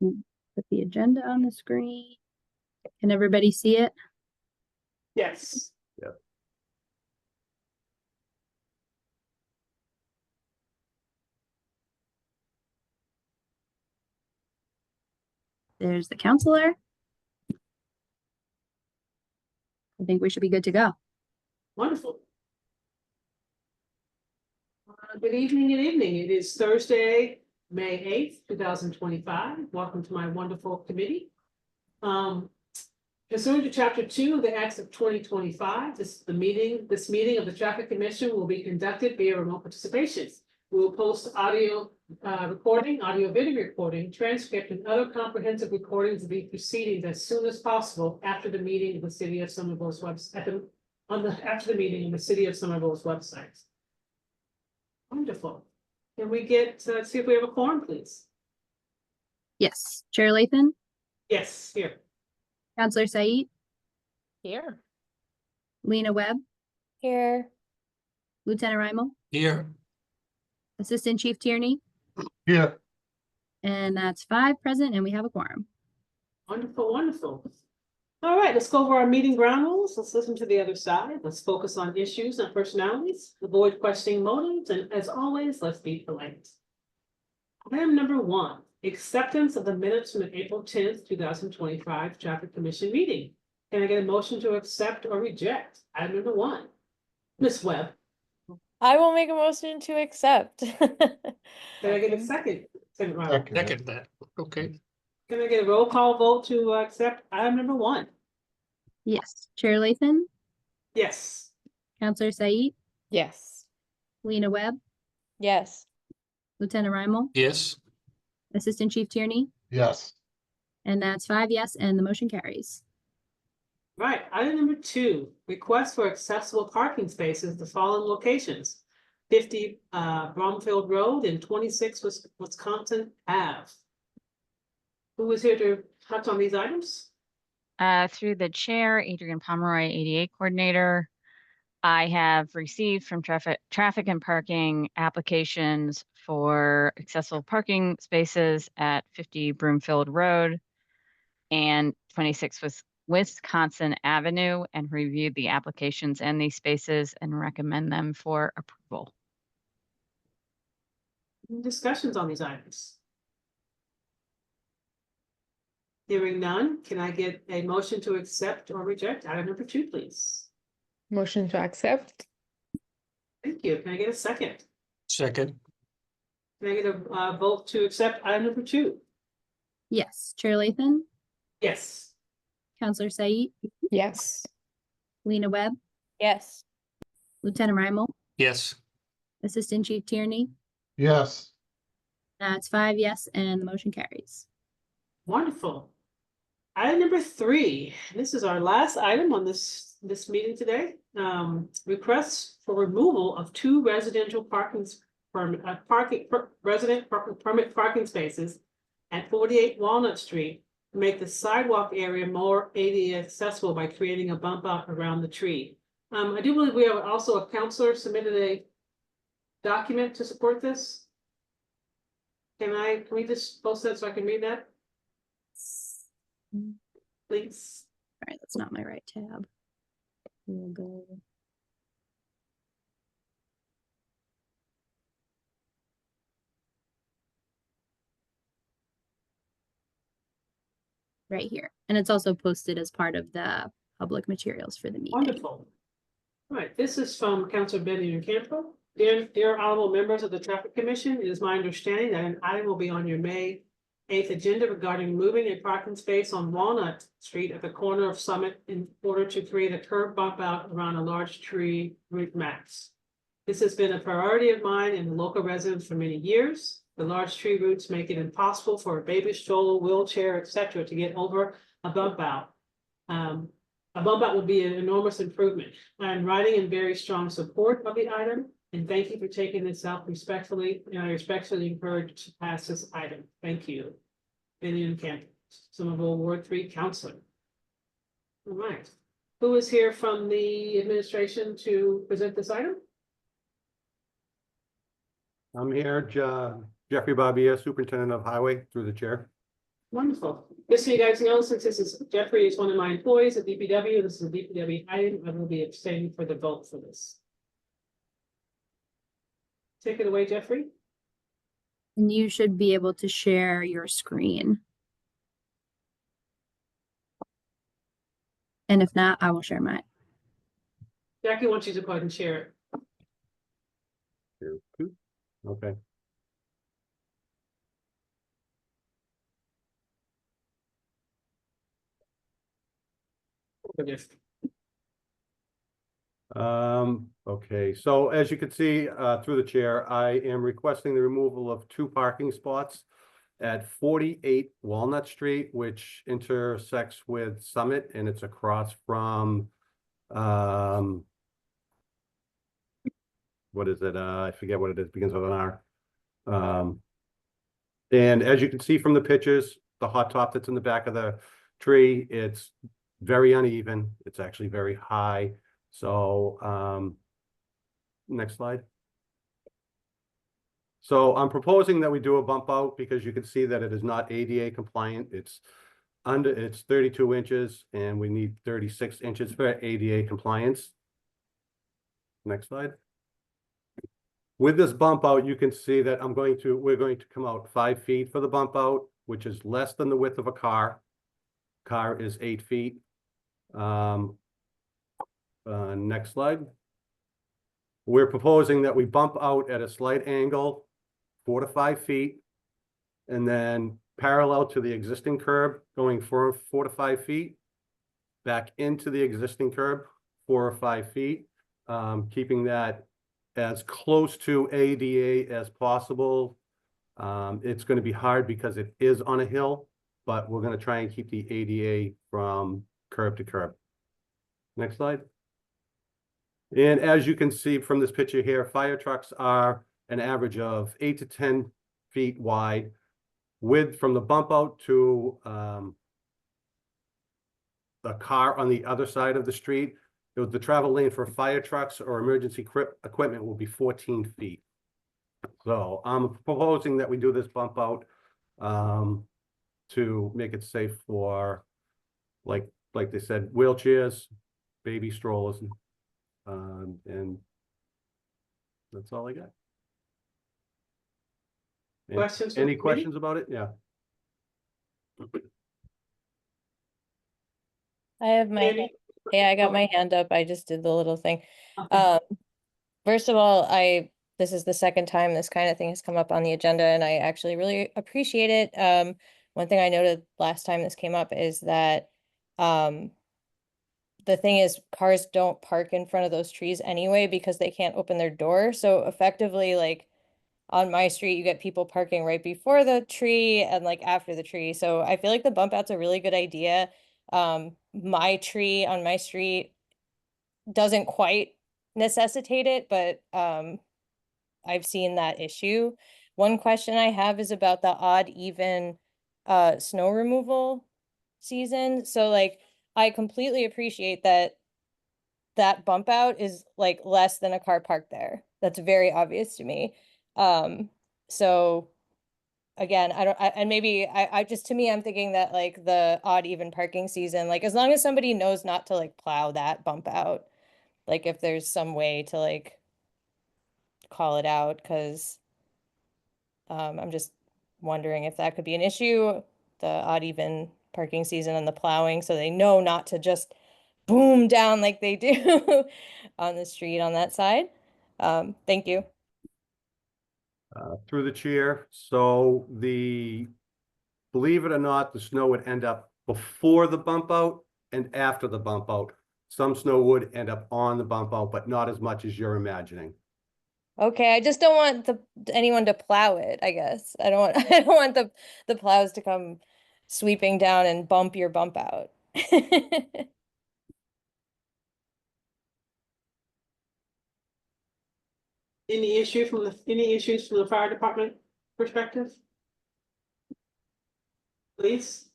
Put the agenda on the screen. Can everybody see it? Yes. There's the counselor. I think we should be good to go. Wonderful. Good evening, good evening. It is Thursday, May 8th, 2025. Welcome to my wonderful committee. Pursuant to Chapter 2 of the Acts of 2025, this meeting of the Traffic Commission will be conducted via remote participation. We will post audio recording, audio video recording, transcript, and other comprehensive recordings of the proceedings as soon as possible after the meeting of the City of Somerville's website. After the meeting in the City of Somerville's website. Wonderful. Can we get see if we have a quorum, please? Yes. Chair Lathan, Yes, here. Counselor Said, Here. Lena Webb, Here. Lieutenant Reimel, Here. Assistant Chief Tierney, Here. and that's 5 present, and we have a quorum. Wonderful, wonderful. All right, let's go over our meeting ground rules. Let's listen to the other side. Let's focus on issues and personalities, avoid questioning motives, and as always, let's be polite. Item number 1, acceptance of the minutes from the April 10th, 2025 Traffic Commission meeting. Can I get a motion to accept or reject? Item number 1. Ms. Webb, I will make a motion to accept. can I get a second? Second, Riley. Second that. Okay. Can I get a roll call vote to accept item number 1? Yes. Chair Lathan, Yes. Counselor Said, Yes. Lena Webb, Yes. Lieutenant Reimel, Yes. Assistant Chief Tierney, Yes. and that's 5 yes, and the motion carries. Right, item number 2, request for accessible parking spaces, the following locations. 50 Bromfield Road and 26 Wisconsin Ave. Who is here to touch on these items? Through the chair, Adrian Pomeroy, ADA coordinator. I have received from traffic and parking applications for accessible parking spaces at 50 Broomfield Road and 26 Wisconsin Avenue, and reviewed the applications and these spaces and recommend them for approval. Discussions on these items? Hearing none, can I get a motion to accept or reject item number 2, please? Motion to accept. Thank you. Can I get a second? Second. Can I get a vote to accept item number 2? Yes. Chair Lathan, Yes. Counselor Said, Yes. Lena Webb, Yes. Lieutenant Reimel, Yes. Assistant Chief Tierney, Yes. that's 5 yes, and the motion carries. Wonderful. Item number 3, this is our last item on this meeting today. Requests for removal of 2 residential permit parking spaces at 48 Walnut Street to make the sidewalk area more ADA accessible by creating a bump out around the tree. I do believe we have also a counselor submitted a document to support this. Can we just post that so I can read that? Please. All right, that's not my right tab. We'll go. Right here. And it's also posted as part of the public materials for the meeting. Wonderful. All right, this is from Councilor Benny and Campo. Dear honorable members of the Traffic Commission, it is my understanding that an item will be on your May 8th agenda regarding moving a parking space on Walnut Street at the corner of Summit in order to create a curb bump out around a large tree root mass. This has been a priority of mine and the local residents for many years. The large tree roots make it impossible for a baby stroller, wheelchair, etc. to get over a bump out. A bump out would be an enormous improvement. I'm writing in very strong support of the item, and thank you for taking this up respectfully, and I respectfully encourage to pass this item. Thank you. Vivian Camp, Somerville Ward 3 Counselor. All right. Who is here from the administration to present this item? I'm here, Jeffrey Babia, Superintendent of Highway, through the chair. Wonderful. Just so you guys know, since Jeffrey is one of my employees at DPW, this is a DPW item, I will be abstaining for the vote for this. Take it away, Jeffrey. And you should be able to share your screen. And if not, I will share mine. Jackie wants you to go ahead and share it. Okay. Okay, so as you can see, through the chair, I am requesting the removal of 2 parking spots at 48 Walnut Street, which intersects with Summit, and it's across from, what is it? I forget what it is, begins with an R. And as you can see from the pictures, the hot top that's in the back of the tree, it's very uneven. It's actually very high. So, next slide. So I'm proposing that we do a bump out because you can see that it is not ADA compliant. It's 32 inches and we need 36 inches for ADA compliance. Next slide. With this bump out, you can see that we're going to come out 5 feet for the bump out, which is less than the width of a car. Car is 8 feet. Next slide. We're proposing that we bump out at a slight angle, 4 to 5 feet, and then parallel to the existing curb, going 4 to 5 feet, back into the existing curb, 4 or 5 feet, keeping that as close to ADA as possible. It's going to be hard because it is on a hill, but we're going to try and keep the ADA from curb to curb. Next slide. And as you can see from this picture here, fire trucks are an average of 8 to 10 feet wide. Width from the bump out to the car on the other side of the street, the travel lane for fire trucks or emergency equipment will be 14 feet. So I'm proposing that we do this bump out to make it safe for, like they said, wheelchairs, baby strollers, and that's all I got. Questions from Any the committee? questions about it? Yeah. I have my, Andy? yeah, I got Oh. my hand up. I just did the little thing. Okay. First of all, this is the second time this kind of thing has come up on the agenda and I actually really appreciate it. One thing I noted last time this came up is that, the thing is cars don't park in front of those trees anyway because they can't open their door. So effectively, like on my street, you get people parking right before the tree and like after the tree. So I feel like the bump out's a really good idea. My tree on my street doesn't quite necessitate it, but I've seen that issue. One question I have is about the odd even snow removal season. So like I completely appreciate that that bump out is like less than a car parked there. That's very obvious to me. So again, and maybe I just, to me, I'm thinking that like the odd even parking season, like as long as somebody knows not to like plow that bump out, like if there's some way to like call it out, because I'm just wondering if that could be an issue, the odd even parking season and the plowing, so they know not to just boom down like they do on the street on that side. Thank you. Through the chair. So believe it or not, the snow would end up before the bump out and after the bump out. Some snow would end up on the bump out, but not as much as you're imagining. Okay, I just don't want anyone to plow it, I guess. I don't want I don't want the plows to come sweeping down and bump your bump out. Any issues from the fire department perspective? Please.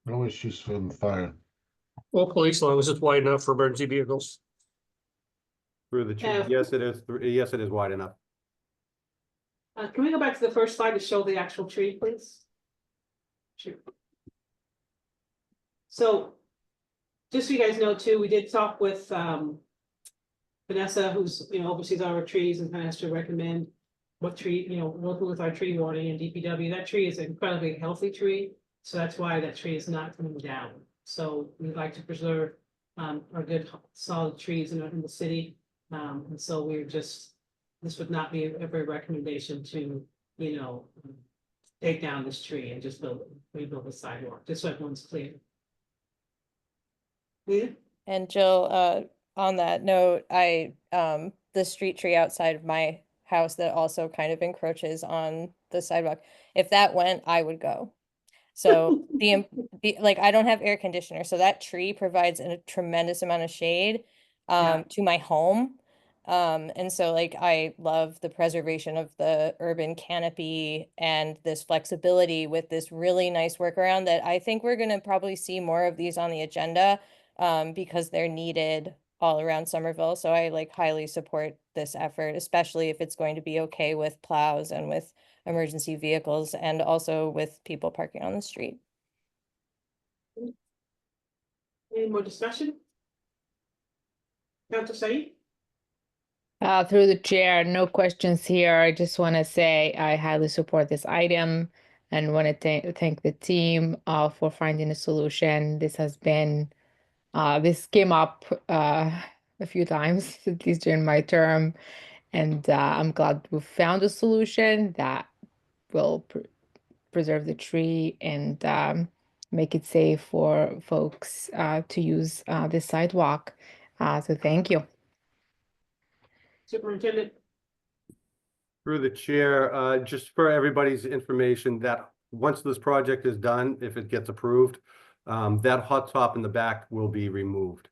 No issues from fire. Well, police, as long as it's wide enough for emergency vehicles. Through the chair. Yes, it is. Yes, it is wide enough. Can we go back to the first slide to show the actual tree, please? Sure. So, just so you guys know too, we did talk with, Vanessa, who's, oversees our trees and kind of has to recommend what tree, working with our tree warden and DPW. That tree is an incredibly healthy tree, so that's why that tree is not coming down. So we'd like to preserve our good solid trees in the city. And so this would not be a recommendation to, take down this tree and just rebuild the sidewalk, just so everyone's clear. Yeah, And Jill, on that note, the street tree outside of my house that also kind of encroaches on the sidewalk, if that went, I would go. So like, I don't have air conditioner, so that tree provides a tremendous amount of shade Yeah. to my home. And so like, I love the preservation of the urban canopy and this flexibility with this really nice workaround that I think we're gonna probably see more of these on the agenda, because they're needed all around Somerville. So I like highly support this effort, especially if it's going to be okay with plows and with emergency vehicles and also with people parking on the street. any more discussion? Counselor Said? Through the chair, no questions here. I just want to say I highly support this item and want to thank the team for finding a solution. This has been, this came up a few times, at least during my term, and I'm glad we found a solution that will preserve the tree and make it safe for folks to use this sidewalk. So thank you. Superintendent? Through the chair, just for everybody's information, that once this project is done, if it gets approved, that hot top in the back will be removed.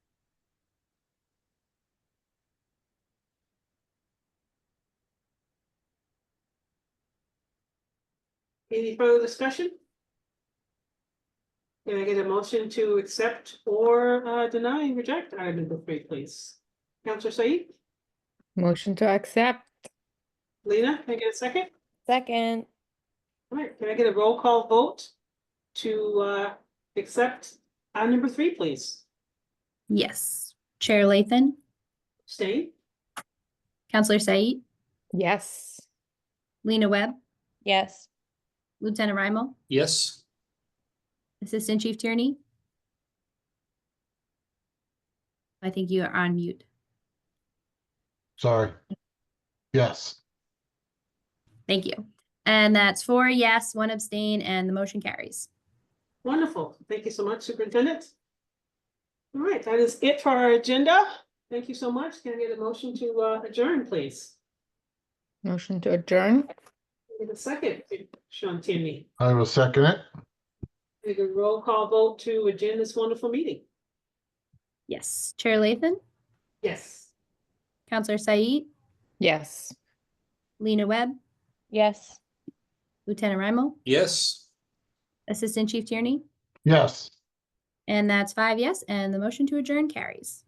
Any further discussion? Can I get a motion to accept or deny and reject item number 3, please? Counselor Said? Motion to accept. Lena, can I get a second? Second, All right, can I get a roll call vote to accept item number 3, please? Yes. Chair Lathan, Stay. Counselor Said, Yes. Lena Webb, yes. Lieutenant Raimel, Yes. Assistant Chief Tierney. I think you are on mute. Sorry. Yes. Thank you. And that's 4 yes, 1 abstain, and the motion carries. Wonderful. Thank you so much, Superintendent. All right, that is it for our agenda. Thank you so much. Can I get a motion to adjourn, please? Motion to adjourn. Can I get a second, Sean Tierney. I will second it. Take a roll call vote to adjourn this wonderful meeting. Yes. Chair Lathan, Yes. Counselor Said, Yes. Lena Webb, Yes. Lieutenant Raimel, Yes. Assistant Chief Tierney. Yes. And that's 5 yes, and the motion to adjourn carries.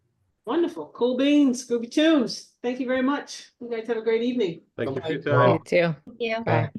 Wonderful. Cool beans, groovy tunes. Thank you very much. You guys have a great evening. Thank you for your Bye-bye. time. You too. Thank you. Bye.